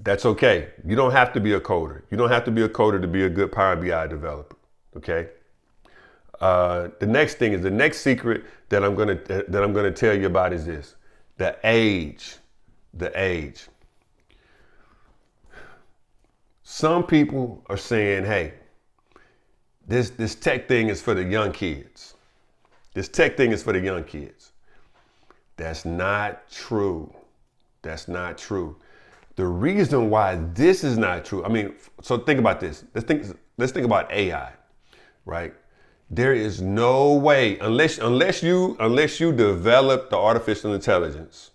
That's okay. You don't have to be a coder. You don't have to be a coder to be a good Power BI developer. Okay. The next thing is the next secret that I'm gonna tell you about is this: the age. The age. Some people are saying, "Hey, this tech thing is for the young kids. This tech thing is for the young kids." That's not true. That's not true. The reason why this is not true, I mean, so think about this. Let's think about AI, right? There is no way, unless you develop the artificial intelligence,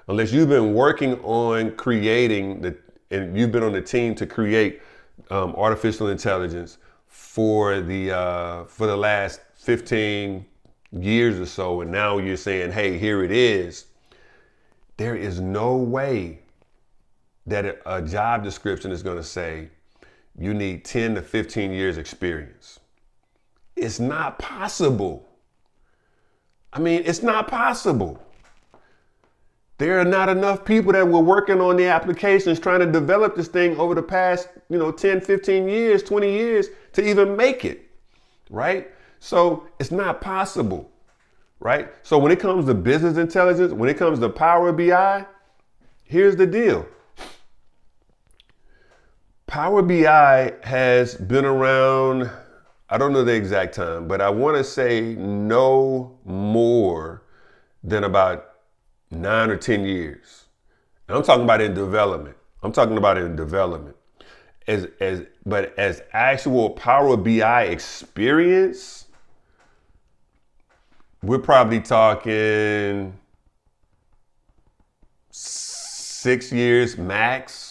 unless you've been working on creating and you've been on the team to create artificial intelligence for the last 15 years or so, and now you're saying, hey, here it is. There is no way that a job description is going to say you need 10 to 15 years experience. It's not possible. I mean, it's not possible. There are not enough people that were working on the applications trying to develop this thing over the past, 10, 15 years, 20 years to even make it, right? So it's not possible, right? So when it comes to business intelligence, when it comes to Power BI, here's the deal. Power BI has been around, I don't know the exact time, but I want to say no more than about 9 or 10 years. And I'm talking about in development. But as actual Power BI experience, we're probably talking 6 years max.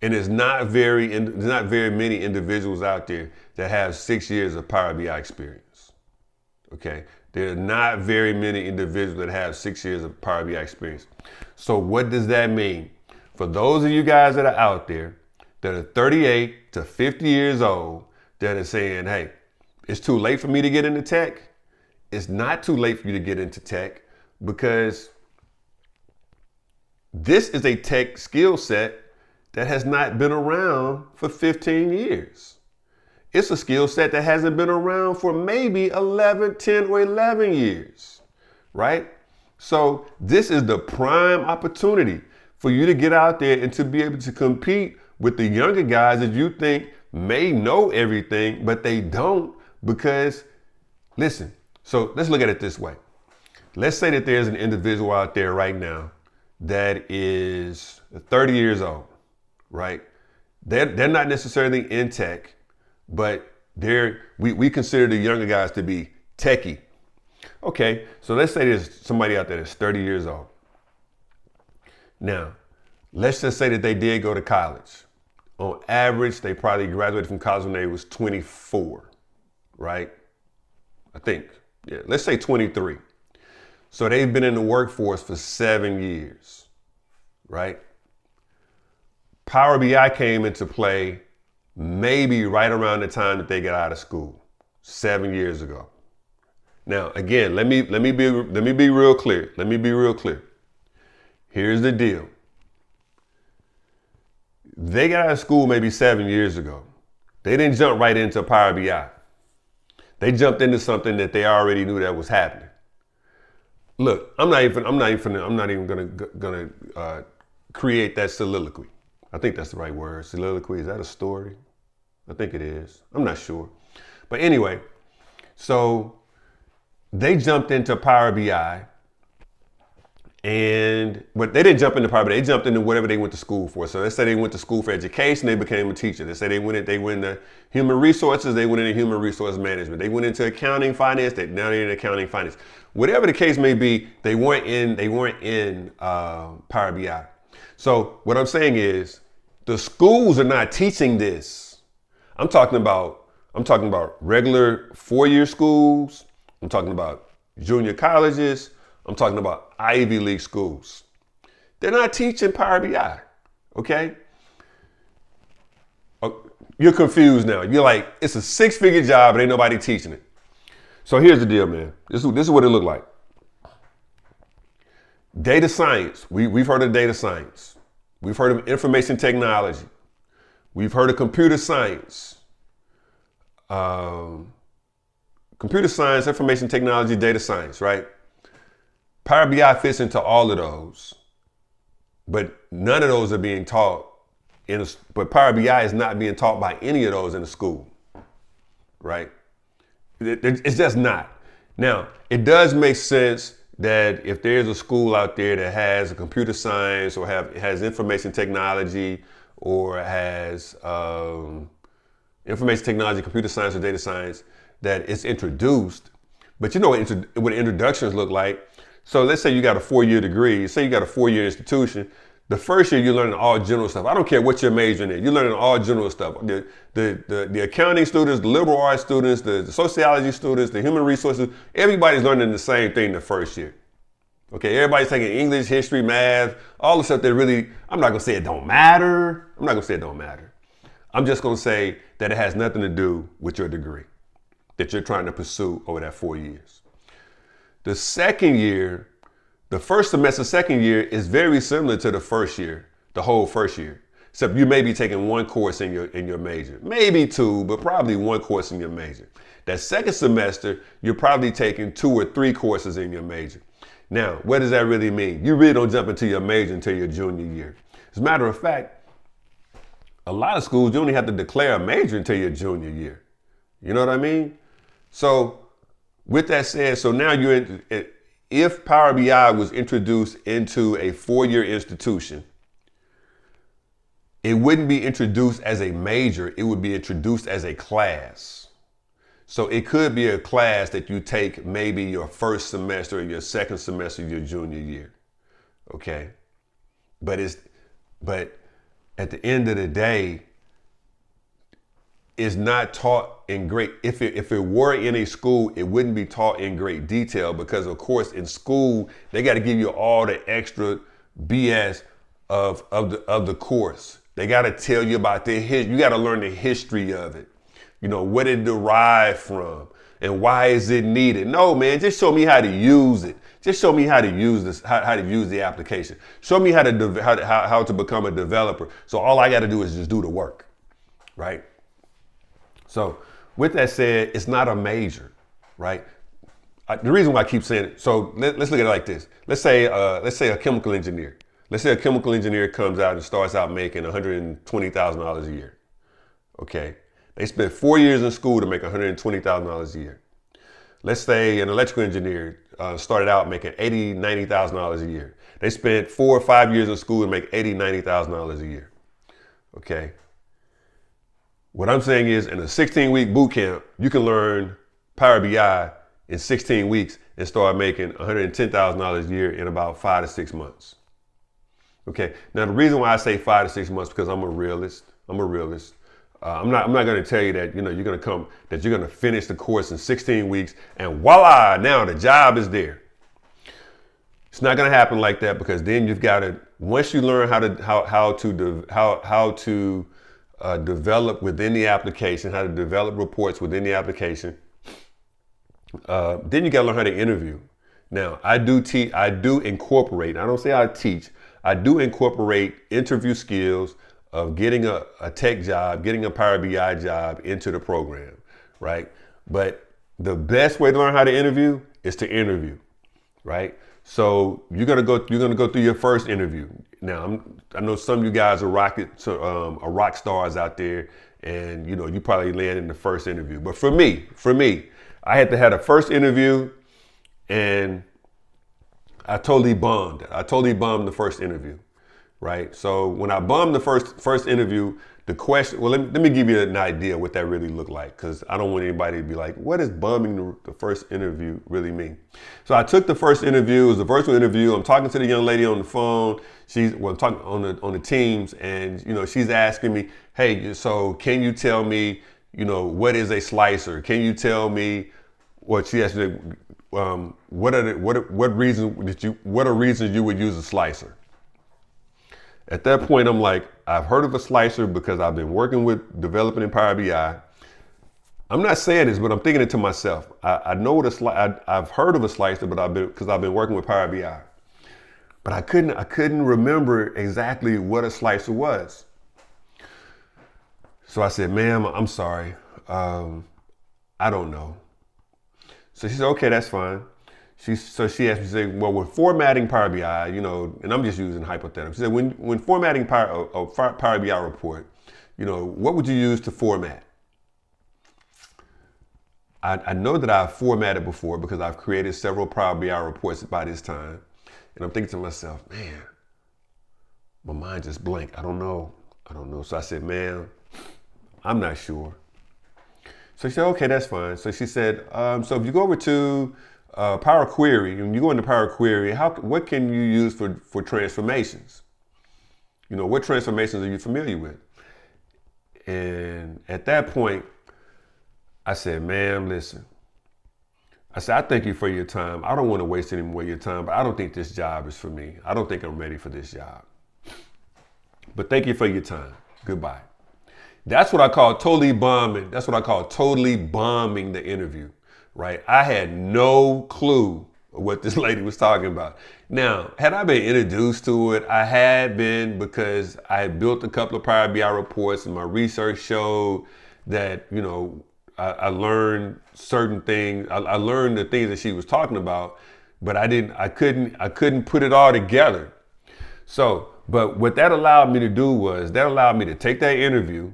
And there's not very many individuals out there that have 6 years of Power BI experience. Okay, there are not very many individuals that have 6 years of Power BI experience. So what does that mean? For those of you guys that are out there that are 38 to 50 years old that are saying, hey, it's too late for me to get into tech. It's not too late for you to get into tech, because this is a tech skill set that has not been around for 15 years. It's a skill set that hasn't been around for maybe 11, 10 or 11 years, right? So this is the prime opportunity for you to get out there and to be able to compete with the younger guys that you think may know everything, but they don't, because, listen, so let's look at it this way. Let's say that there's an individual out there right now that is 30 years old, right? They're not necessarily in tech, but we consider the younger guys to be techie. Okay, so let's say there's somebody out there that's 30 years old. Now, let's just say that they did go to college. On average, they probably graduated from college when they was 24, right? I think, yeah, let's say 23. So they've been in the workforce for 7 years, right? Power BI came into play maybe right around the time that they got out of school, 7 years ago. Now, again, let me be real clear. Let me be real clear. Here's the deal. They got out of school maybe 7 years ago. They didn't jump right into Power BI. They jumped into something that they already knew that was happening. Look, I'm not even gonna create that soliloquy. I think that's the right word. Soliloquy, is that a story? I think it is. I'm not sure. But anyway, so they jumped into Power BI, but they didn't jump into Power BI. They jumped into whatever they went to school for. So let's say they went to school for education, they became a teacher. Let's say they went into human resources, they went into human resource management. They went into accounting, finance, now they're in accounting, finance. Whatever the case may be, they weren't in Power BI. So what I'm saying is, the schools are not teaching this. I'm talking about regular 4-year schools. I'm talking about junior colleges. I'm talking about Ivy League schools. They're not teaching Power BI, okay? You're confused now. You're like, it's a 6-figure job, but ain't nobody teaching it. So here's the deal, man. This is what it looked like. Data science. We've heard of data science. We've heard of information technology. We've heard of computer science. Computer science, information technology, data science, right? Power BI fits into all of those, but none of those are being taught but Power BI is not being taught by any of those in the school, right? It's just not. Now, it does make sense that if there's a school out there that has a computer science or has information technology or has information technology, computer science, or data science, that it's introduced. But you know what introductions look like. So let's say you got a 4-year degree. Say you got a 4-year institution. The first year you're learning all general stuff. I don't care what you're majoring in. You're learning all general stuff. The accounting students, the liberal arts students, the sociology students, the human resources, everybody's learning the same thing the first year. Okay, everybody's taking English, history, math, all the stuff that really, I'm not gonna say it don't matter. I'm not gonna say it don't matter. I'm just gonna say that it has nothing to do with your degree that you're trying to pursue over that 4 years. The second year, the first semester, second year is very similar to the first year, the whole first year. Except you may be taking one course in your major. Maybe two, but probably one course in your major. That second semester, you're probably taking 2 or 3 courses in your major. Now, what does that really mean? You really don't jump into your major until your junior year. As a matter of fact, a lot of schools, you only have to declare a major until your junior year. You know what I mean? So with that said, so now if Power BI was introduced into a 4-year institution, it wouldn't be introduced as a major, it would be introduced as a class. So it could be a class that you take maybe your first semester or your second semester of your junior year. Okay? But at the end of the day, it's not taught in great, if it were in a school, it wouldn't be taught in great detail because of course in school, they got to give you all the extra BS of the course. They got to tell you about you got to learn the history of it. You know, what it derived from and why is it needed? No, man, just show me how to use it. Just show me how to use this, how to use the application. Show me how to become a developer. So all I got to do is just do the work, right? So with that said, it's not a major, right? The reason why I keep saying it, so let's look at it like this. Let's say a chemical engineer. Let's say a chemical engineer comes out and starts out making $120,000 a year. Okay. They spent 4 years in school to make $120,000 a year. Let's say an electrical engineer started out making $80,000, $90,000 a year. They spent 4 or 5 years in school to make $80,000, $90,000 a year. Okay. What I'm saying is in a 16-week boot camp, you can learn Power BI in 16 weeks and start making $110,000 a year in about 5 to 6 months. Okay. Now the reason why I say 5 to 6 months because I'm a realist. I'm not going to tell you that you're going to finish the course in 16 weeks and voila, now the job is there. It's not going to happen like that because then you've got to, once you learn how to develop within the application, how to develop reports within the application, then you got to learn how to interview. Now I do incorporate. I don't say I teach. I do incorporate interview skills of getting a tech job, getting a Power BI job into the program, right? But the best way to learn how to interview is to interview, right? So you're gonna go through your first interview. Now I know some of you guys are rock stars out there, and you probably land in the first interview. But for me, I had to have a first interview, and I totally bombed. The first interview. Right. So when I bombed the first interview, the question, well, let me give you an idea what that really looked like, because I don't want anybody to be like, what does bombing the first interview really mean? So I took the first interview, it was a virtual interview. I'm talking to the young lady on the phone. I'm talking on the Teams, and she's asking me, hey, so can you tell me, what is a slicer? Can you tell me what she asked me? What are reasons you would use a slicer? At that point, I'm like, I've heard of a slicer because I've been working with developing in Power BI. I'm not saying this, but I'm thinking it to myself. I know what I've heard of a slicer, but because I've been working with Power BI. but I couldn't remember exactly what a slicer was. So I said, ma'am, I'm sorry. I don't know. So she said, okay, that's fine. So she asked me, say, well, when formatting Power BI, and I'm just using hypothetical. She said, when formatting Power BI report, what would you use to format? I know that I've formatted before because I've created several Power BI reports by this time. And I'm thinking to myself, man, my mind just blank. I don't know. So I said, ma'am, I'm not sure. So she said, okay, that's fine. So she said, so if you go over to Power Query, and you go into Power Query, what can you use for transformations? What transformations are you familiar with? And at that point, I said, ma'am, listen. I said, I thank you for your time. I don't want to waste any more of your time, but I don't think this job is for me. I don't think I'm ready for this job. But thank you for your time. Goodbye. That's what I call totally bombing. That's what I call totally bombing the interview, right? I had no clue what this lady was talking about. Now, had I been introduced to it, I had been, because I had built a couple of Power BI reports and my research showed that, I learned certain things. I learned the things that she was talking about, but I couldn't put it all together. So, but what that allowed me to do was, that allowed me to take that interview,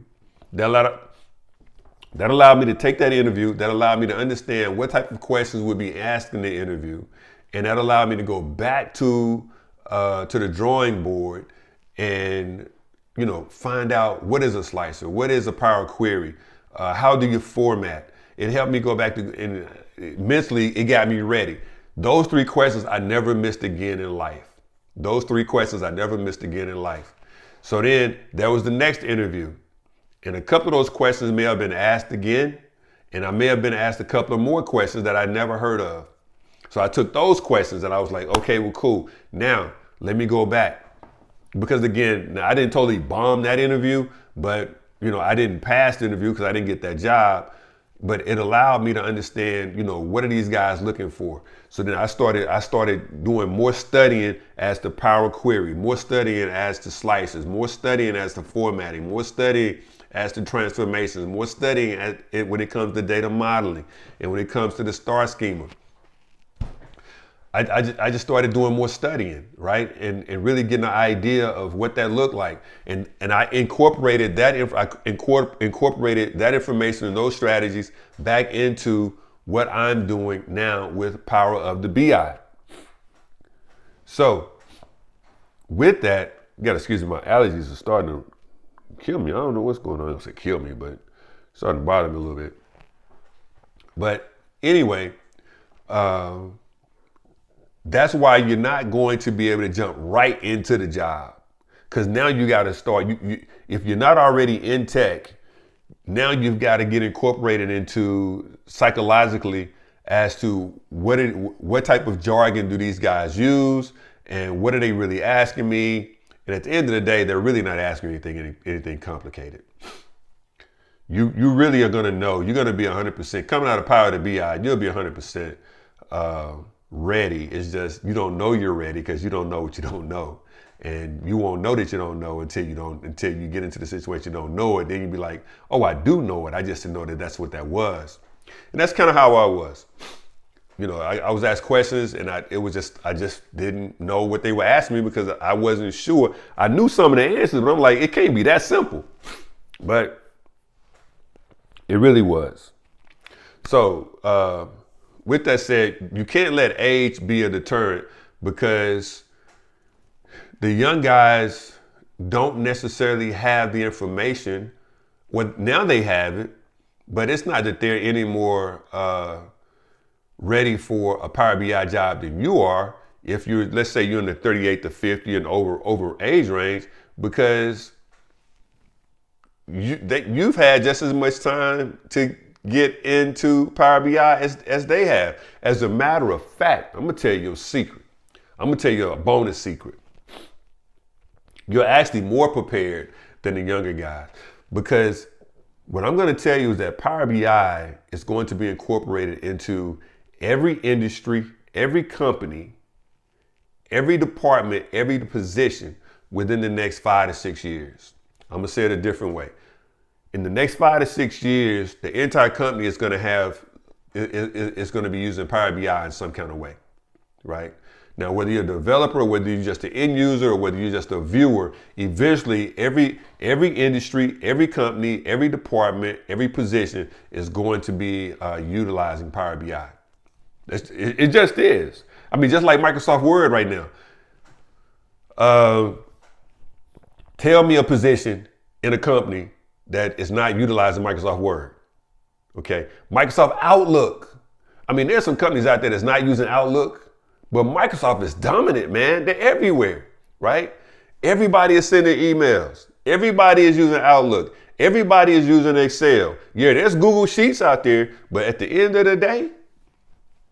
that allowed me to understand what type of questions would be asked in the interview. And that allowed me to go back to the drawing board and, find out what is a slicer, what is a Power Query, how do you format? It helped me go back to, and mentally, it got me ready. Those 3 questions I never missed again in life. So then there was the next interview. And a couple of those questions may have been asked again, and I may have been asked a couple of more questions that I never heard of. So I took those questions and I was like, okay, well, cool. Now let me go back. Because again, I didn't totally bomb that interview, but I didn't pass the interview because I didn't get that job. But it allowed me to understand, what are these guys looking for? So then I started doing more studying as to Power Query, more studying as to slices, more studying as to formatting, more studying as to transformations, more studying when it comes to data modeling and when it comes to the star schema. I just started doing more studying, right? And really getting an idea of what that looked like. And I incorporated that information and those strategies back into what I'm doing now with Power of the BI. So with that, you gotta excuse me, my allergies are starting to kill me. I don't know what's going on. I don't say kill me, but it's starting to bother me a little bit. But anyway, that's why you're not going to be able to jump right into the job, because now you got to start. If you're not already in tech, now you've got to get incorporated into psychologically as to what type of jargon do these guys use and what are they really asking me. And at the end of the day, they're really not asking anything complicated. You really are going to know. You're going to be 100% coming out of Power of the BI. You'll be 100%. Ready. It's just you don't know you're ready because you don't know what you don't know, and you won't know that you don't know until you get into the situation you don't know it. Then you be like, oh, I do know it. I just didn't know that that's what that was. And that's kind of how I was. I was asked questions and I just didn't know what they were asking me because I wasn't sure. I knew some of the answers, but I'm like, it can't be that simple. But it really was. So with that said, you can't let age be a deterrent, because the young guys don't necessarily have the information. Well, now they have it, but it's not that they're any more ready for a Power BI job than you are. If let's say you're in the 38 to 50 and over age range, because you've had just as much time to get into Power BI as they have. As a matter of fact, I'm gonna tell you a secret. I'm gonna tell you a bonus secret. You're actually more prepared than the younger guys, because what I'm gonna tell you is that Power BI is going to be incorporated into every industry, every company, every department, every position within the next 5 to 6 years. I'm gonna say it a different way. In the next 5 to 6 years, the entire company is gonna it's gonna be using Power BI in some kind of way, right? Now, whether you're a developer, or whether you're just an end user, or whether you're just a viewer, eventually every industry, every company, every department, every position is going to be utilizing Power BI. It just is. I mean, just like Microsoft Word right now. Tell me a position in a company that is not utilizing Microsoft Word. Okay, Microsoft Outlook. I mean, there's some companies out there that's not using Outlook. But Microsoft is dominant, man. They're everywhere, right? Everybody is sending emails. Everybody is using Outlook. Everybody is using Excel. Yeah, there's Google Sheets out there, but at the end of the day,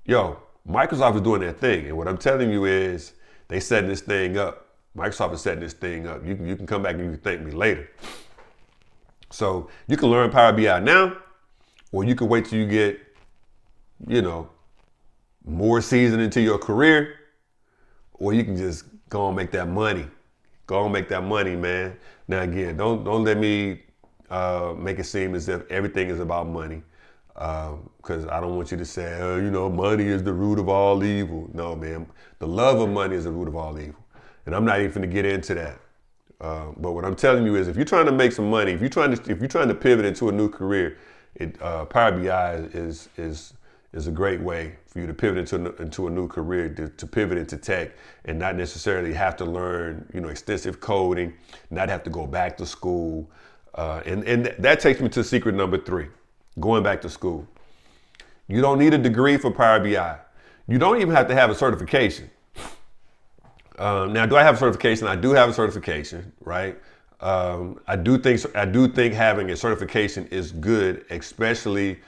Microsoft is doing their thing. And what I'm telling you is they setting this thing up. Microsoft is setting this thing up. You can come back and you can thank me later. So you can learn Power BI now, or you can wait till you get, more seasoned into your career, or you can just go and make that money. Go and make that money, man. Now again, don't let me make it seem as if everything is about money, because I don't want you to say, money is the root of all evil. No, man, the love of money is the root of all evil, and I'm not even going to get into that. But what I'm telling you is, if you're trying to make some money, if you're trying to pivot into a new career, Power BI is a great way for you to pivot into a new career, to pivot into tech, and not necessarily have to learn, extensive coding, not have to go back to school. And that takes me to secret number 3, going back to school. You don't need a degree for Power BI. You don't even have to have a certification. Now, do I have a certification? I do have a certification, right? I do think having a certification is good, especially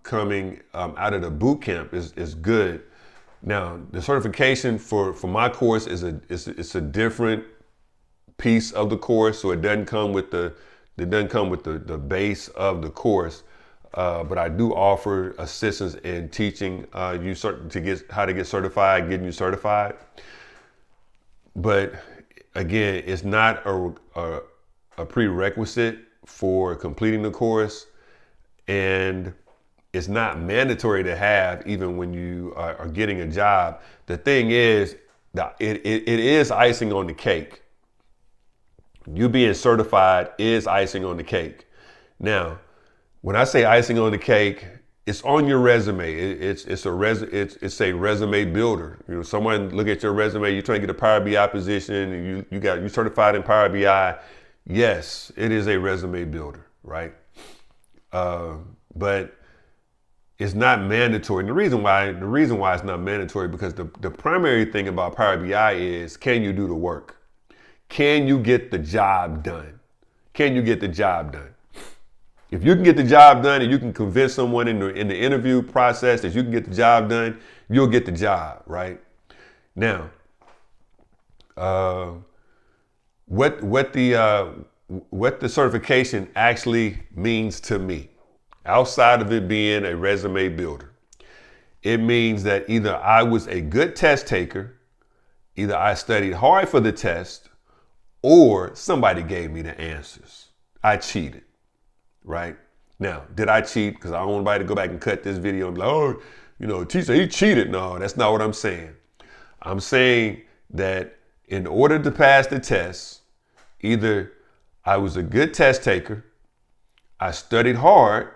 coming out of the boot camp is good. Now, the certification for my course is a different piece of the course, so it doesn't come with the base of the course. But I do offer assistance in teaching you to get how to get certified, getting you certified. But again, it's not a prerequisite for completing the course. And it's not mandatory to have even when you are getting a job. The thing is, it is icing on the cake. You being certified is icing on the cake. Now, when I say icing on the cake, it's on your resume. It's a resume builder. Someone look at your resume. You're trying to get a Power BI position. You certified in Power BI. Yes, it is a resume builder, right? But it's not mandatory. And the reason why it's not mandatory, because the primary thing about Power BI is, can you do the work? Can you get the job done? Can you get the job done? If you can get the job done and you can convince someone in the interview process that you can get the job done, you'll get the job, right? Now, what the certification actually means to me, outside of it being a resume builder, it means that either I was a good test taker, either I studied hard for the test, or somebody gave me the answers. I cheated, right? Now, did I cheat? Because I don't want anybody to go back and cut this video and be like, teacher, he cheated. No, that's not what I'm saying. I'm saying that in order to pass the test, either I was a good test taker, I studied hard,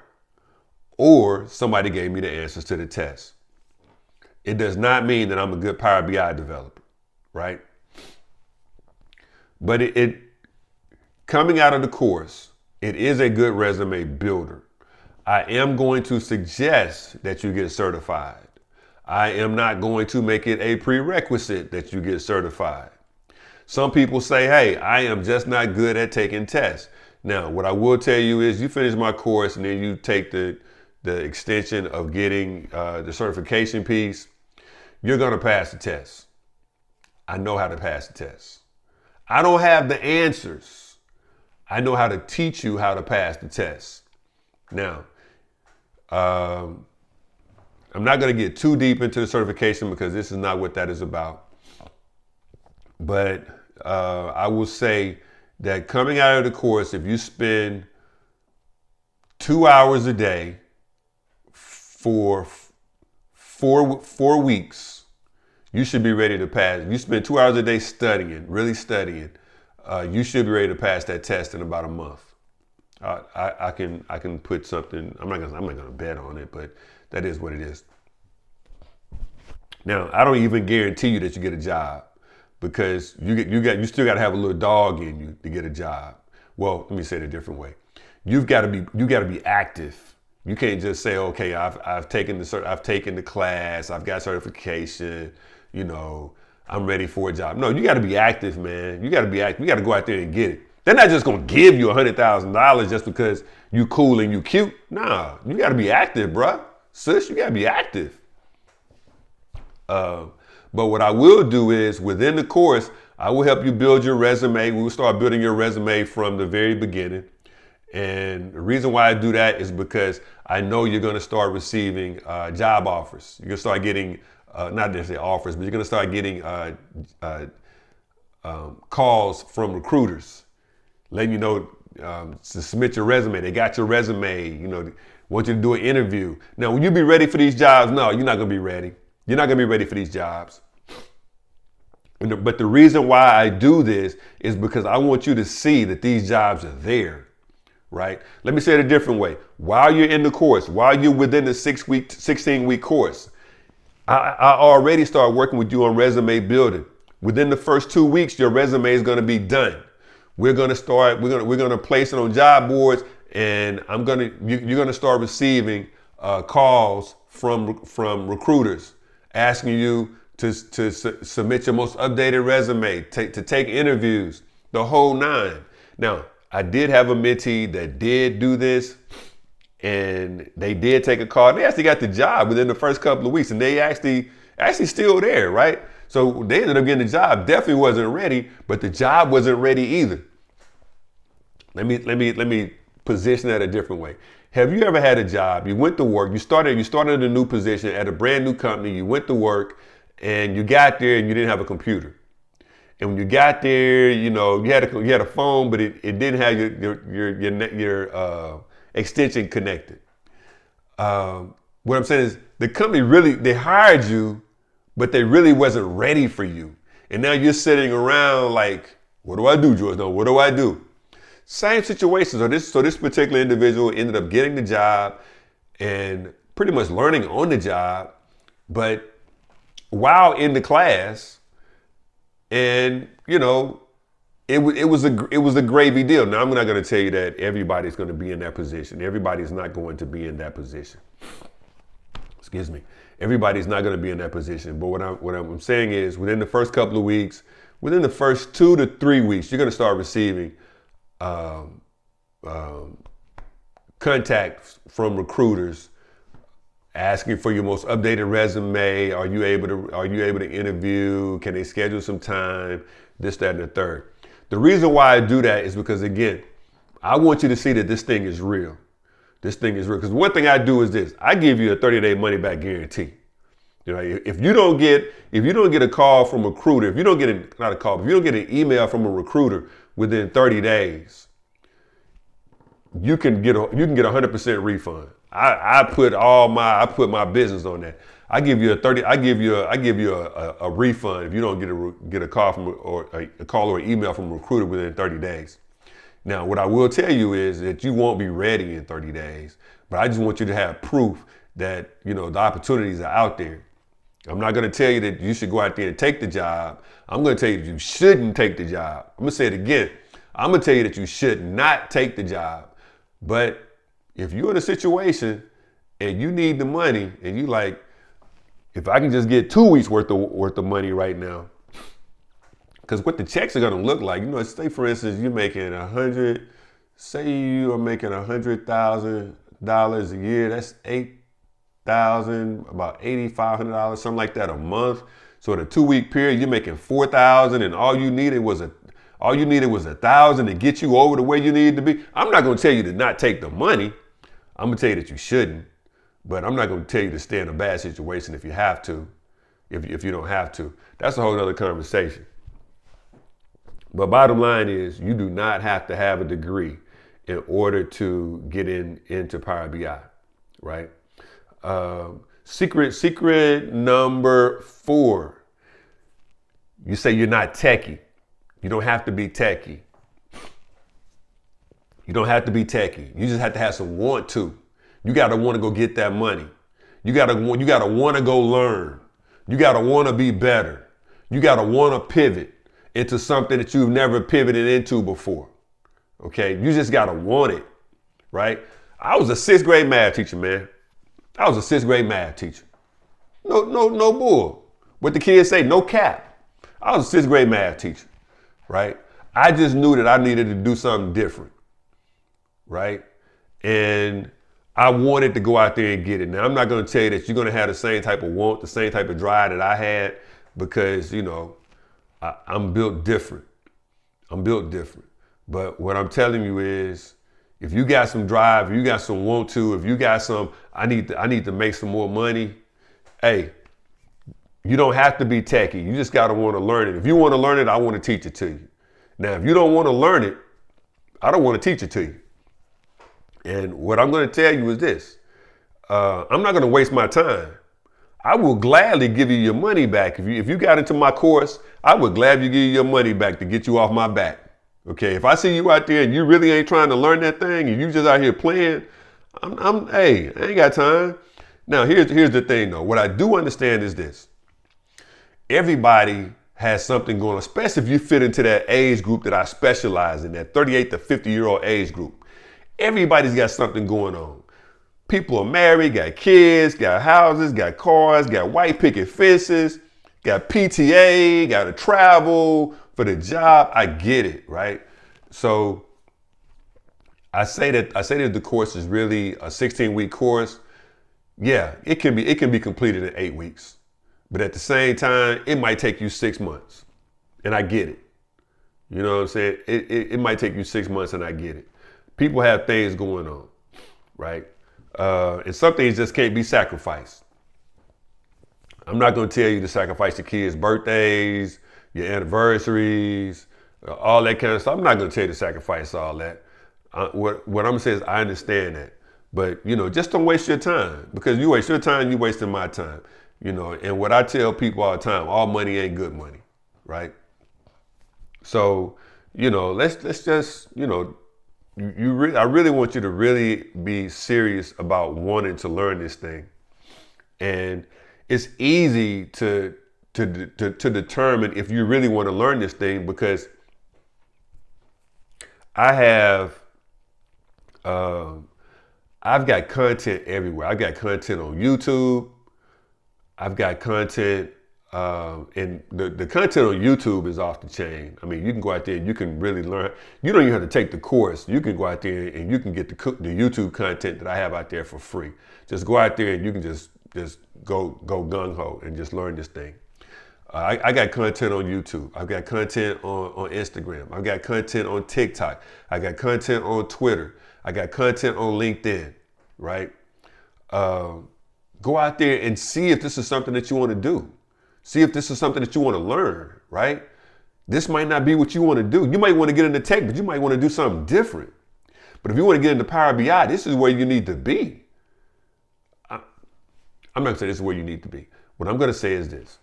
or somebody gave me the answers to the test. It does not mean that I'm a good Power BI developer, right? But it coming out of the course, it is a good resume builder. I am going to suggest that you get certified. I am not going to make it a prerequisite that you get certified. Some people say, hey, I am just not good at taking tests. Now, what I will tell you is, you finish my course and then you take the extension of getting the certification piece, you're going to pass the test. I know how to pass the test. I don't have the answers. I know how to teach you how to pass the test. Now, I'm not going to get too deep into the certification because this is not what that is about. But I will say that coming out of the course, if you spend 2 hours a day for four weeks, you should be ready to pass. If you spend 2 hours a day studying, really studying, you should be ready to pass that test in about a month. I can put something. I'm not gonna bet on it, but that is what it is. Now, I don't even guarantee you that you get a job, because you still got to have a little dog in you to get a job. Well, let me say it a different way. You got to be active. You can't just say, okay, I've taken the class, I've got certification, I'm ready for a job. No, you got to be active, man. You got to be active. You got to go out there and get it. They're not just gonna give you $100,000 just because you cool and you cute. Nah, you got to be active, bruh. Sis, you got to be active. But what I will do is, within the course, I will help you build your resume. We will start building your resume from the very beginning. And the reason why I do that is because I know you're going to start receiving job offers. You're going to start getting, not necessarily offers, but you're going to start getting calls from recruiters, letting you know to submit your resume. They got your resume, want you to do an interview. Now, will you be ready for these jobs? No, you're not going to be ready. You're not going to be ready for these jobs. But the reason why I do this is because I want you to see that these jobs are there, right? Let me say it a different way. While you're in the course, while you're within the 16-week course, I already start working with you on resume building. Within the first 2 weeks, your resume is going to be done. We're going to place it on job boards, and you're going to start receiving calls from recruiters asking you to submit your most updated resume, to take interviews, the whole nine. Now, I did have a mentee that did do this, and they did take a call. They actually got the job within the first couple of weeks, and they actually still there, right? So they ended up getting the job. Definitely wasn't ready, but the job wasn't ready either. Let me position that a different way. Have you ever had a job? You went to work. You started a new position at a brand new company. You went to work, and you got there, and you didn't have a computer. And when you got there, you had a phone, but it didn't have your extension connected. What I'm saying is, the company they hired you, but they really wasn't ready for you. And now you're sitting around like, what do I do, George? No, what do I do? Same situation. So this particular individual ended up getting the job and pretty much learning on the job, but while in the class, and it was a gravy deal. Now, I'm not going to tell you that everybody's going to be in that position. Everybody's not going to be in that position. Excuse me. Everybody's not going to be in that position. But what I'm saying is, within the first couple of weeks, within the first 2 to 3 weeks, you're going to start receiving contact from recruiters asking for your most updated resume. Are you able to interview? Can they schedule some time? This, that, and the third. The reason why I do that is because, again, I want you to see that this thing is real. This thing is real. Because one thing I do is this: I give you a 30-day money back guarantee. If you don't get a call from a recruiter, if you don't get if you don't get an email from a recruiter within 30 days, you can get a 100% refund. I put my business on that. I give you a refund if you don't get a call or an email from a recruiter within 30 days. Now, what I will tell you is that you won't be ready in 30 days, but I just want you to have proof that the opportunities are out there. I'm not going to tell you that you should go out there and take the job. I'm going to tell you that you shouldn't take the job. I'm going to say it again. I'm going to tell you that you should not take the job. But if you're in a situation and you need the money and you like, if I can just get 2 weeks worth of money right now, because what the checks are going to look like, say for instance, you're making $100,000 a year. That's about $8,500, something like that a month. So in a 2 week period, you're making $4,000, and all you needed was $1,000 to get you over to where you needed to be. I'm not going to tell you to not take the money. I'm going to tell you that you shouldn't, but I'm not going to tell you to stay in a bad situation if you have to, if you don't have to. That's a whole other conversation. But bottom line is, you do not have to have a degree in order to get into Power BI, right? Secret number 4. You say you're not techie. You don't have to be techie. You don't have to be techie. You just have to have some want to. You gotta want to go get that money. You gotta want to go learn. You gotta want to be better. You gotta want to pivot into something that you've never pivoted into before. Okay, you just gotta want it, right? I was a 6th grade math teacher, man. I was a 6th grade math teacher. No bull. What the kids say, no cap. I was a 6th grade math teacher, right? I just knew that I needed to do something different, right? And I wanted to go out there and get it. Now, I'm not going to tell you that you're going to have the same type of want, the same type of drive that I had, because, I'm built different. I'm built different. But what I'm telling you is, if you got some drive, if you got some want to, if you got some, I need to make some more money, hey, you don't have to be techie. You just got to want to learn it. If you want to learn it, I want to teach it to you. Now, if you don't want to learn it, I don't want to teach it to you. And what I'm going to tell you is this. I'm not going to waste my time. I will gladly give you your money back. If you got into my course, I would gladly give you your money back to get you off my back. Okay, if I see you out there and you really ain't trying to learn that thing and you just out here playing, hey, I ain't got time. Now, here's the thing though. What I do understand is this. Everybody has something going on, especially if you fit into that age group that I specialize in, that 38 to 50-year-old age group. Everybody's got something going on. People are married, got kids, got houses, got cars, got white picket fences, got PTA, got to travel for the job. I get it, right? So I say that the course is really a 16-week course. Yeah, it can be completed in 8 weeks. But at the same time, it might take you 6 months. And I get it. You know what I'm saying? It might take you 6 months, and I get it. People have things going on, right? And some things just can't be sacrificed. I'm not going to tell you to sacrifice your kids' birthdays, your anniversaries, all that kind of stuff. I'm not going to tell you to sacrifice all that. What I'm going to say is I understand that. But, just don't waste your time, because you waste your time, you wasting my time. And what I tell people all the time, all money ain't good money, right? So, let's just, I really want you to really be serious about wanting to learn this thing. And it's easy to determine if you really want to learn this thing, because I've got content everywhere. I've got content on YouTube. I've got content, and the content on YouTube is off the chain. I mean, you can go out there and you can really learn. You don't even have to take the course. You can go out there and you can get the YouTube content that I have out there for free. Just go out there and you can just go gung-ho and just learn this thing. I got content on YouTube. I've got content on Instagram. I've got content on TikTok. I got content on Twitter. I got content on LinkedIn, right? Go out there and see if this is something that you want to do. See if this is something that you want to learn, right? This might not be what you want to do. You might want to get into tech, but you might want to do something different. But if you want to get into Power BI, this is where you need to be. I'm not going to say this is where you need to be. What I'm going to say is this.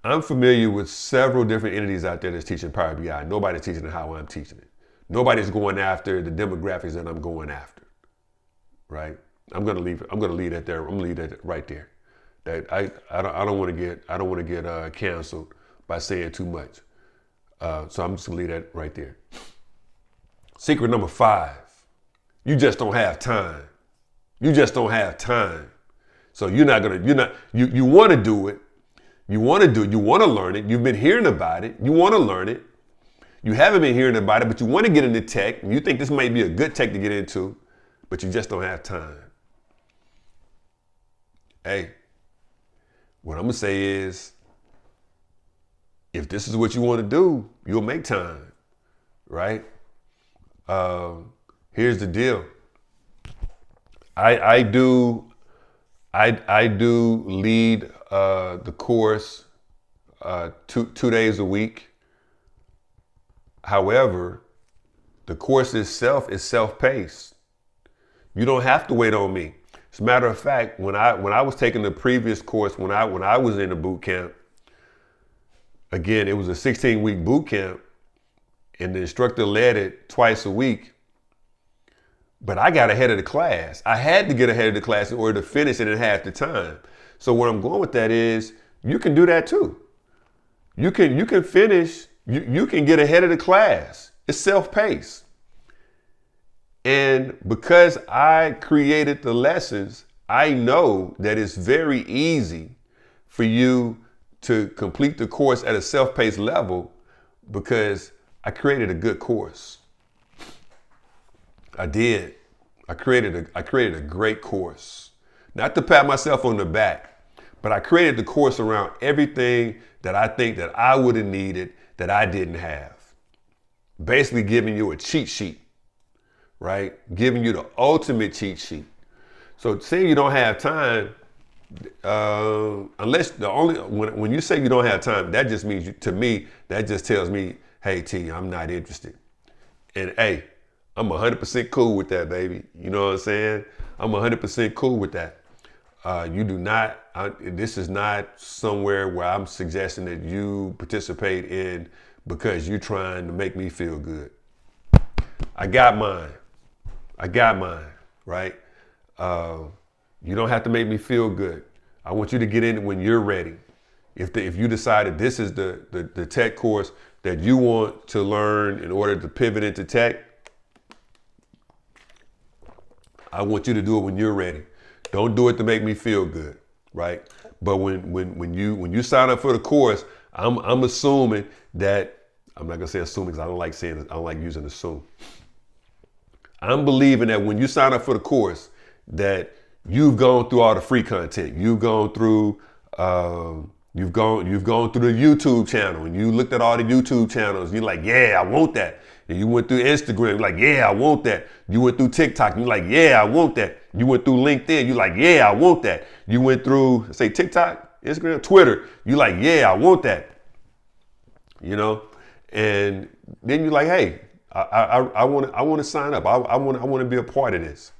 I'm familiar with several different entities out there that's teaching Power BI. Nobody's teaching it how I'm teaching it. Nobody's going after the demographics that I'm going after, right? I'm gonna leave that there. I'm gonna leave that right there. That I don't want to get canceled by saying too much. So I'm just gonna leave that right there. Secret number 5: you just don't have time. You just don't have time. So you want to do it. You want to learn it. You've been hearing about it. You want to learn it. You haven't been hearing about it, but you want to get into tech, and you think this might be a good tech to get into, but you just don't have time. Hey, what I'm going to say is, if this is what you want to do, you'll make time, right? Here's the deal. I do lead the course 2 days a week. However, the course itself is self-paced. You don't have to wait on me. As a matter of fact, when I was taking the previous course, when I was in the boot camp, again, it was a 16-week boot camp, and the instructor led it twice a week. But I got ahead of the class. I had to get ahead of the class in order to finish it in half the time. So where I'm going with that is, you can do that too. You can finish. You can get ahead of the class. It's self-paced. And because I created the lessons, I know that it's very easy for you to complete the course at a self-paced level because I created a good course. I did. I created a great course. Not to pat myself on the back, but I created the course around everything that I think that I would have needed that I didn't have. Basically giving you a cheat sheet, right? Giving you the ultimate cheat sheet. So saying you don't have time, unless when you say you don't have time, that just means, to me, that just tells me, hey T, I'm not interested. And hey, I'm 100% cool with that, baby. You know what I'm saying? I'm 100% cool with that. You do not, this is not somewhere where I'm suggesting that you participate in because you're trying to make me feel good. I got mine, right? You don't have to make me feel good. I want you to get in when you're ready. If you decided this is the tech course that you want to learn in order to pivot into tech, I want you to do it when you're ready. Don't do it to make me feel good, right? But when you sign up for the course, I'm assuming that, I'm not gonna say assuming because I don't like using assume. I'm believing that when you sign up for the course, that you've gone through all the free content. You've gone through you've gone through the YouTube channel, and you looked at all the YouTube channels. You're like, yeah, I want that. And you went through Instagram, you're like, yeah, I want that. You went through TikTok, and you're like, yeah, I want that. You went through LinkedIn, you're like, yeah, I want that. You went through, say, TikTok, Instagram, Twitter, you're like, yeah, I want that. You know, and then you're like, hey, I want to sign up. I want to be a part of this,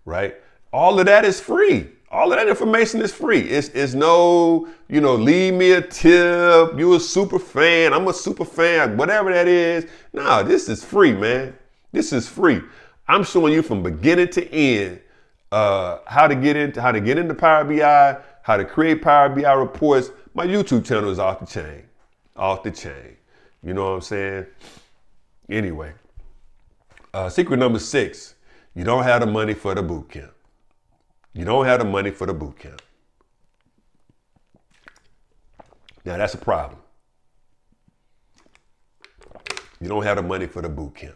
right? All of that is free. All of that information is free. It's no, leave me a tip. You a super fan. I'm a super fan. Whatever that is. No, this is free, man. This is free. I'm showing you from beginning to end how to get into Power BI, how to create Power BI reports. My YouTube channel is off the chain. Off the chain. You know what I'm saying? Anyway, secret number 6, you don't have the money for the boot camp. You don't have the money for the boot camp. Now that's a problem. You don't have the money for the boot camp.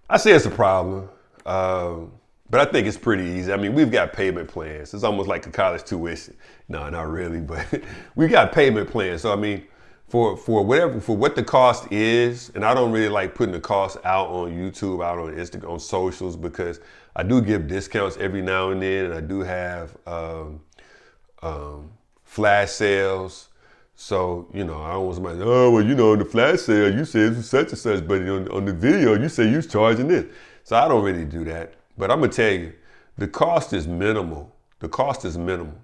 I say it's a problem, but I think it's pretty easy. I mean, we've got payment plans. It's almost like a college tuition. No, not really, but we got payment plans. So I mean, for what the cost is, and I don't really like putting the cost out on YouTube, out on Instagram, on socials, because I do give discounts every now and then, and I do have flash sales. So, I don't want somebody, on the flash sale, you said it was such and such, but on the video, you say you was charging this. So I don't really do that. But I'm gonna tell you, the cost is minimal. The cost is minimal.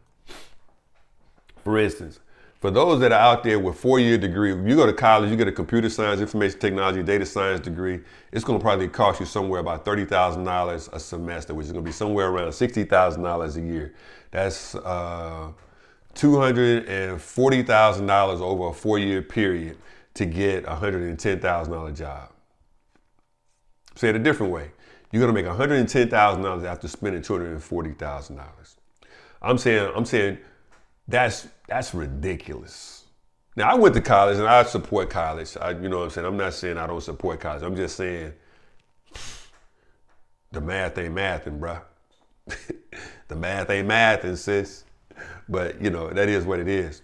For instance, for those that are out there with 4-year degree, you go to college, you get a computer science, information technology, data science degree, it's gonna probably cost you somewhere about $30,000 a semester, which is gonna be somewhere around $60,000 a year. That's $240,000 over a 4-year period to get a $110,000 job. Say it a different way. You're gonna make $110,000 after spending $240,000. I'm saying that's ridiculous. Now I went to college and I support college. You know what I'm saying? I'm not saying I don't support college. I'm just saying the math ain't mathin', bruh. The math ain't mathin', sis. But that is what it is.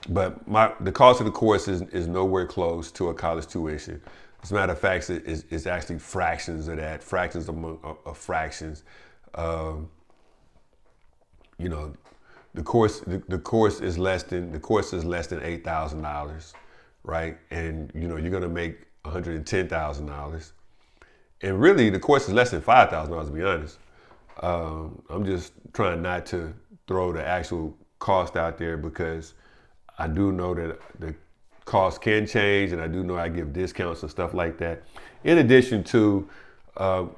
But the cost of the course is nowhere close to a college tuition. As a matter of fact, it's actually fractions of that, fractions of fractions. The course is less than $8,000, right? And you're gonna make $110,000. And really, the course is less than $5,000 to be honest. I'm just trying not to throw the actual cost out there because I do know that the cost can change, and I do know I give discounts and stuff like that. In addition to,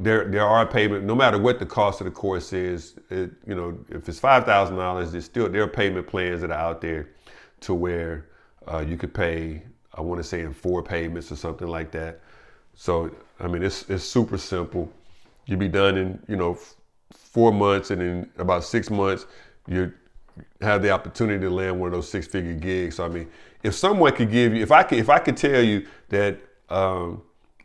there are payment, no matter what the cost of the course is, if it's $5,000, there are payment plans that are out there to where you could pay, I want to say in 4 payments or something like that. So, I mean, it's super simple. You'll be done in, 4 months, and in about 6 months, you have the opportunity to land one of those 6-figure gigs. So, I mean, if someone could give you, if I could tell you that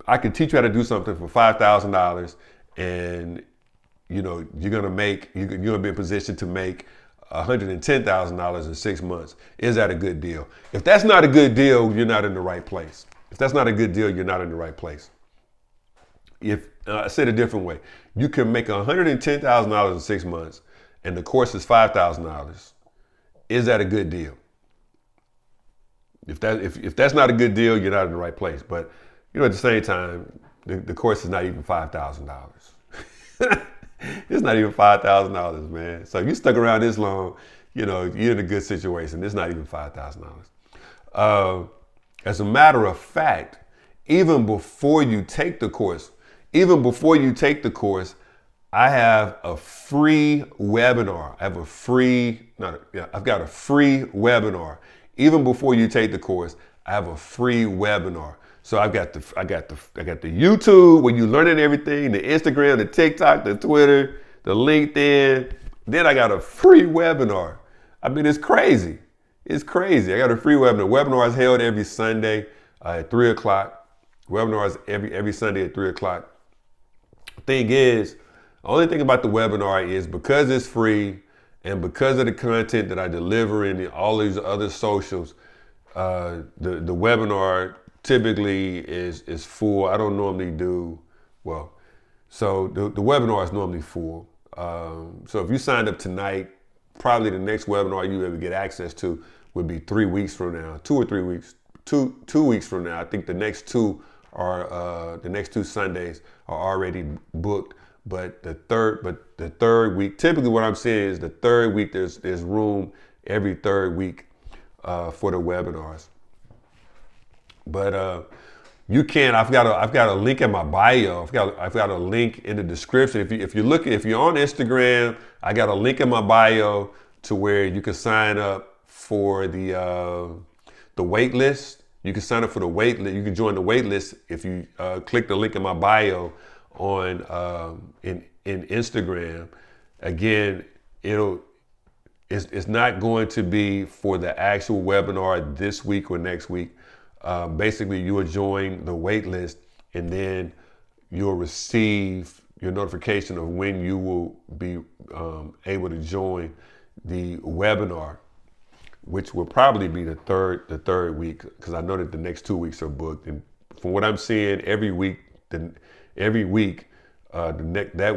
I could teach you how to do something for $5,000, and you're gonna be in position to make $110,000 in 6 months. Is that a good deal? If that's not a good deal, you're not in the right place. If that's not a good deal, you're not in the right place. If I said a different way, you can make $110,000 in 6 months, and the course is $5,000. Is that a good deal? If that's not a good deal, you're not in the right place. But at the same time, the course is not even $5,000. It's not even $5,000, man. So if you stuck around this long, you're in a good situation. It's not even $5,000. As a matter of fact, even before you take the course, I've got a free webinar. Even before you take the course, I have a free webinar. So I got the YouTube where you're learning everything, the Instagram, the TikTok, the Twitter, the LinkedIn. Then I got a free webinar. I mean, it's crazy. It's crazy. I got a free webinar. Webinar is held every Sunday at 3 o'clock. Webinars every Sunday at 3 o'clock. Thing is, the only thing about the webinar is because it's free and because of the content that I deliver in all these other socials, the webinar typically is full. I don't normally do, so the webinar is normally full. So if you signed up tonight, probably the next webinar you ever get access to would be 3 weeks from now, 2 or 3 weeks, 2 weeks from now. I think the next two Sundays are already booked. But the third week, typically what I'm saying is the third week there's room every third week for the webinars. But you can. I've got a link in my bio. I've got a link in the description. If you're on Instagram, I got a link in my bio to where you can sign up for the wait list. You can sign up for the wait list. You can join the wait list if you click the link in my bio on in Instagram. Again, it's not going to be for the actual webinar this week or next week. Basically, you will join the wait list, and then you'll receive your notification of when you will be able to join the webinar, which will probably be the third week, because I know that the next 2 weeks are booked. And from what I'm seeing, every week that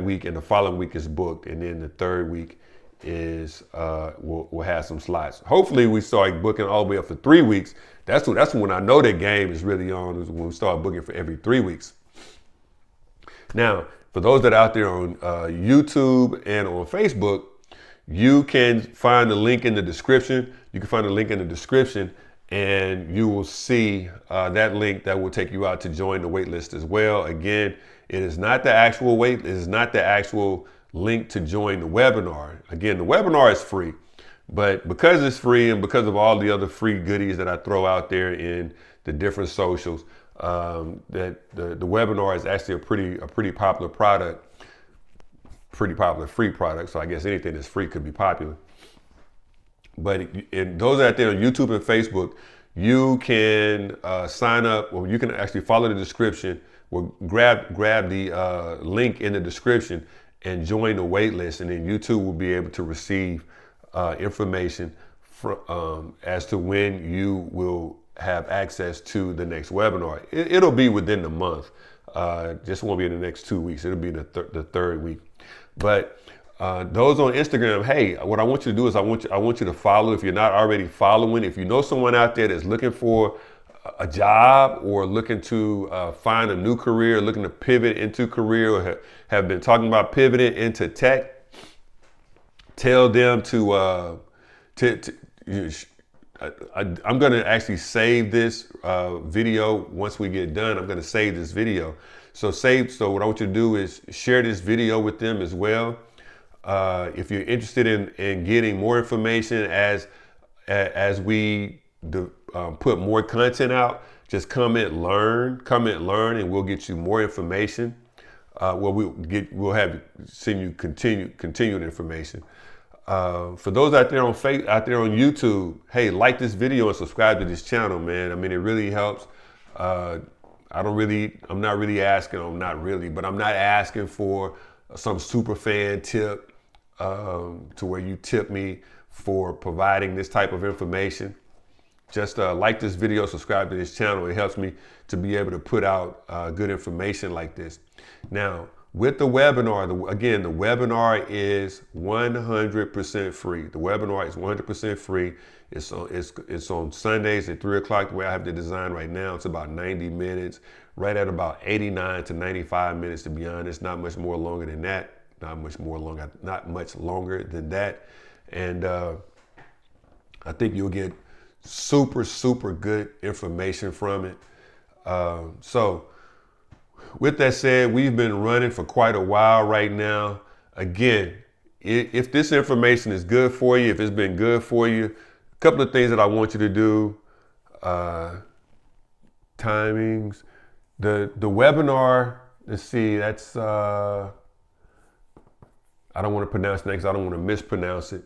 week and the following week is booked, and then the third week is we'll have some slots. Hopefully, we start booking all the way up for 3 weeks. That's when I know that game is really on, is when we start booking for every 3 weeks. Now, for those that are out there on YouTube and on Facebook, you can find the link in the description. And you will see that link that will take you out to join the wait list as well. Again, it is not the actual link to join the webinar. Again, the webinar is free, but because it's free and because of all the other free goodies that I throw out there in the different socials, that the webinar is actually a pretty popular product, pretty popular free product. So I guess anything that's free could be popular. But those out there on YouTube and Facebook, you can sign up, or you can actually follow the description, or grab the link in the description and join the wait list, and then YouTube will be able to receive information as to when you will have access to the next webinar. It'll be within the month, just won't be in the next 2 weeks. It'll be in the third week. But those on Instagram, hey, what I want you to do is I want you to follow. If you're not already following, if you know someone out there that's looking for a job or looking to find a new career, looking to pivot into career, or have been talking about pivoting into tech, tell them I'm going to actually save this video once we get done. I'm going to save this video. So what I want you to do is share this video with them as well. If you're interested in getting more information as we put more content out, just comment learn, and we'll get you more information. Send you continued information. For those out there on YouTube, hey, like this video and subscribe to this channel, man. I mean, it really helps. I'm not asking for some super fan tip to where you tip me for providing this type of information. Just like this video, subscribe to this channel. It helps me to be able to put out good information like this. Now, with the webinar, the webinar is 100% free. The webinar is 100% free. It's on Sundays at 3 o'clock. The way I have the design right now, it's about 90 minutes, right at about 89 to 95 minutes, to be honest. Not much more longer than that. Not much longer than that. And I think you'll get super, super good information from it. So with that said, we've been running for quite a while right now. Again, if this information is good for you, if it's been good for you, a couple of things that I want you to do. Timings. The webinar, let's see, that's, I don't want to pronounce it next. I don't want to mispronounce it.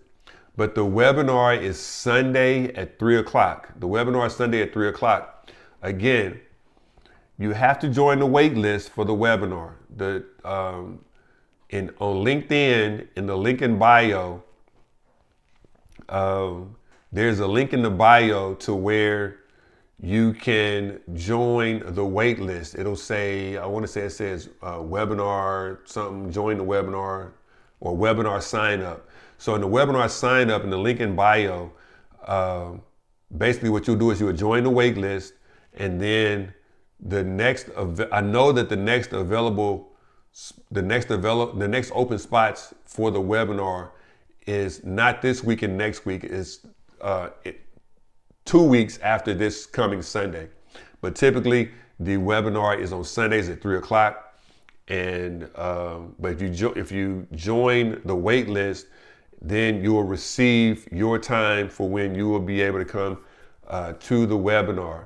But the webinar is Sunday at 3 o'clock. The webinar is Sunday at 3 o'clock. Again, you have to join the wait list for the webinar. On LinkedIn, in the link in bio, there's a link in the bio to where you can join the wait list. It'll say, I want to say it says webinar something, join the webinar, or webinar sign up. So in the webinar sign up, in the link in bio, basically what you'll do is you'll join the wait list, and then I know that the next open spots for the webinar is not this week and next week. It's 2 weeks after this coming Sunday. But typically the webinar is on Sundays at 3 o'clock. And but if you join the wait list, then you will receive your time for when you will be able to come to the webinar.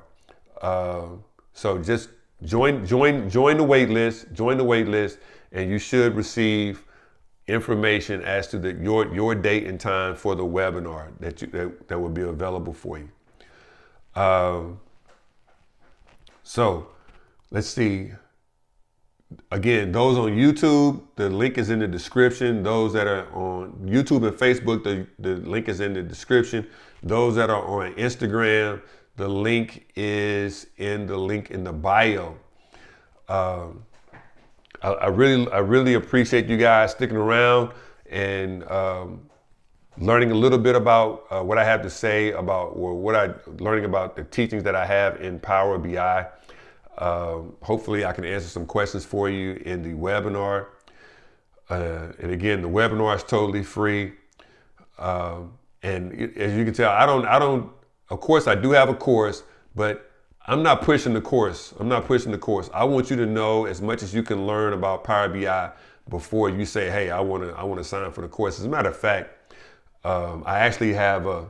So just join the wait list, and you should receive information as to your date and time for the webinar that will be available for you. So let's see. Again, those on YouTube, the link is in the description. Those that are on YouTube and Facebook, the link is in the description. Those that are on Instagram, the link is in the bio. I really appreciate you guys sticking around and learning a little bit about what I have to say about, or learning about the teachings that I have in Power BI. Hopefully I can answer some questions for you in the webinar. And again, the webinar is totally free. And as you can tell, of course I do have a course, but I'm not pushing the course. I want you to know as much as you can learn about Power BI before you say, hey, I want to sign up for the course. As a matter of fact, I actually have a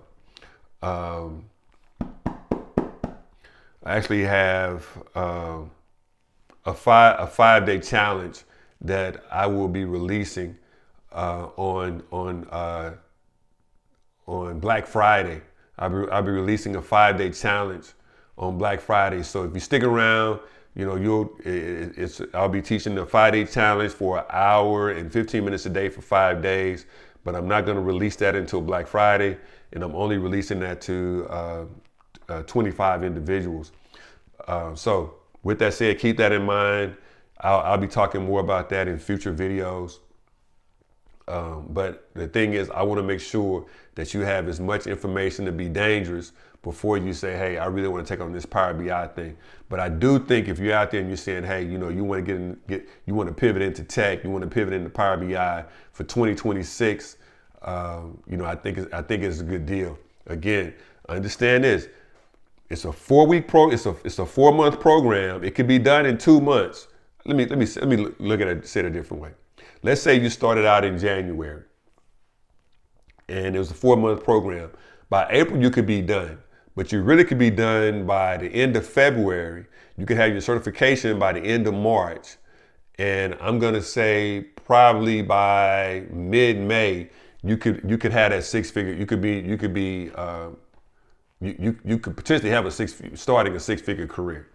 5-day challenge that I will be releasing on Black Friday. I'll be releasing a 5-day challenge on Black Friday. So if you stick around, I'll be teaching the 5-day challenge for 1 hour and 15 minutes a day for 5 days. But I'm not going to release that until Black Friday, and I'm only releasing that to 25 individuals. So with that said, keep that in mind. I'll be talking more about that in future videos. But the thing is, I want to make sure that you have as much information to be dangerous, before you say, hey, I really want to take on this Power BI thing. But I do think if you're out there and you're saying, hey, you know, you want to you want to pivot into tech, you want to pivot into Power BI for 2026, you know, I think it's a good deal. Again, understand this. It's a 4-week it's a 4-month program. It can be done in 2 months. Let me look at it, say it a different way. Let's say you started out in January and it was a 4-month program. By April, you could be done, but you really could be done by the end of February. You could have your certification by the end of March. And I'm gonna say probably by mid-May, you could have that 6-figure. You could potentially have starting a 6-figure career,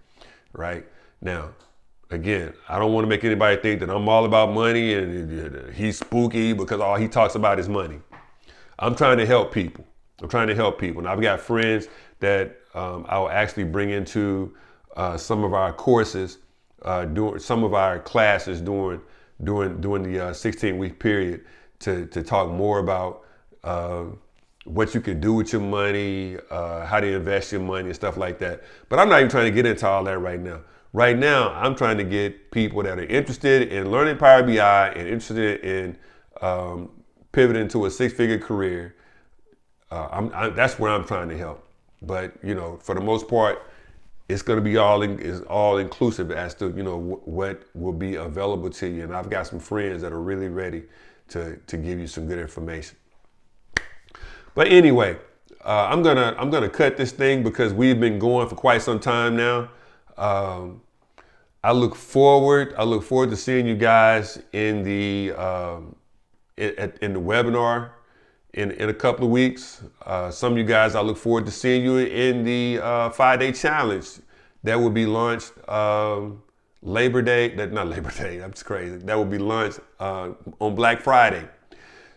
right? Now, again, I don't want to make anybody think that I'm all about money and he's spooky because all he talks about is money. I'm trying to help people. And I've got friends that I'll actually bring into some of our courses, during some of our classes during the 16-week period to talk more about what you can do with your money, how to invest your money and stuff like that. But I'm not even trying to get into all that right now. Right now, I'm trying to get people that are interested in learning Power BI and interested in pivoting to a 6-figure career. That's where I'm trying to help. But, you know, for the most part, it's going to be all inclusive as to, you know, what will be available to you. And I've got some friends that are really ready to give you some good information. But anyway, I'm gonna cut this thing because we've been going for quite some time now. I look forward to seeing you guys in the webinar in a couple of weeks. Some of you guys, I look forward to seeing you in the 5-day challenge that will be launched Labor Day. Not Labor Day. That's crazy. That will be launched on Black Friday.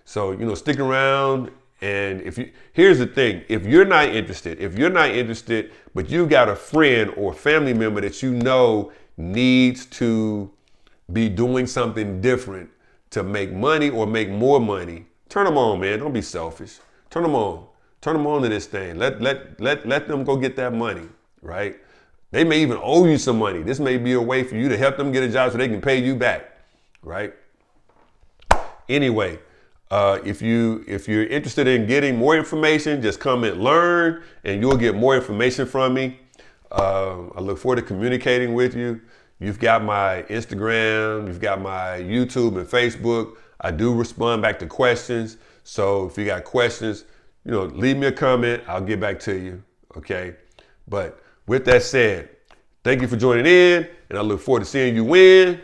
So, you know, stick around. And here's the thing, if you're not interested, but you got a friend or family member that you know needs to be doing something different to make money or make more money, turn them on, man. Don't be selfish. Turn them on to this thing. Let them go get that money, right? They may even owe you some money. This may be a way for you to help them get a job so they can pay you back, right? Anyway, if you're interested in getting more information, just comment learn and you'll get more information from me. I look forward to communicating with you. You've got my Instagram, you've got my YouTube and Facebook. I do respond back to questions. So if you got questions, you know, leave me a comment. I'll get back to you. Okay. But with that said, thank you for joining in and I look forward to seeing you win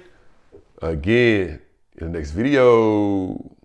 again in the next video.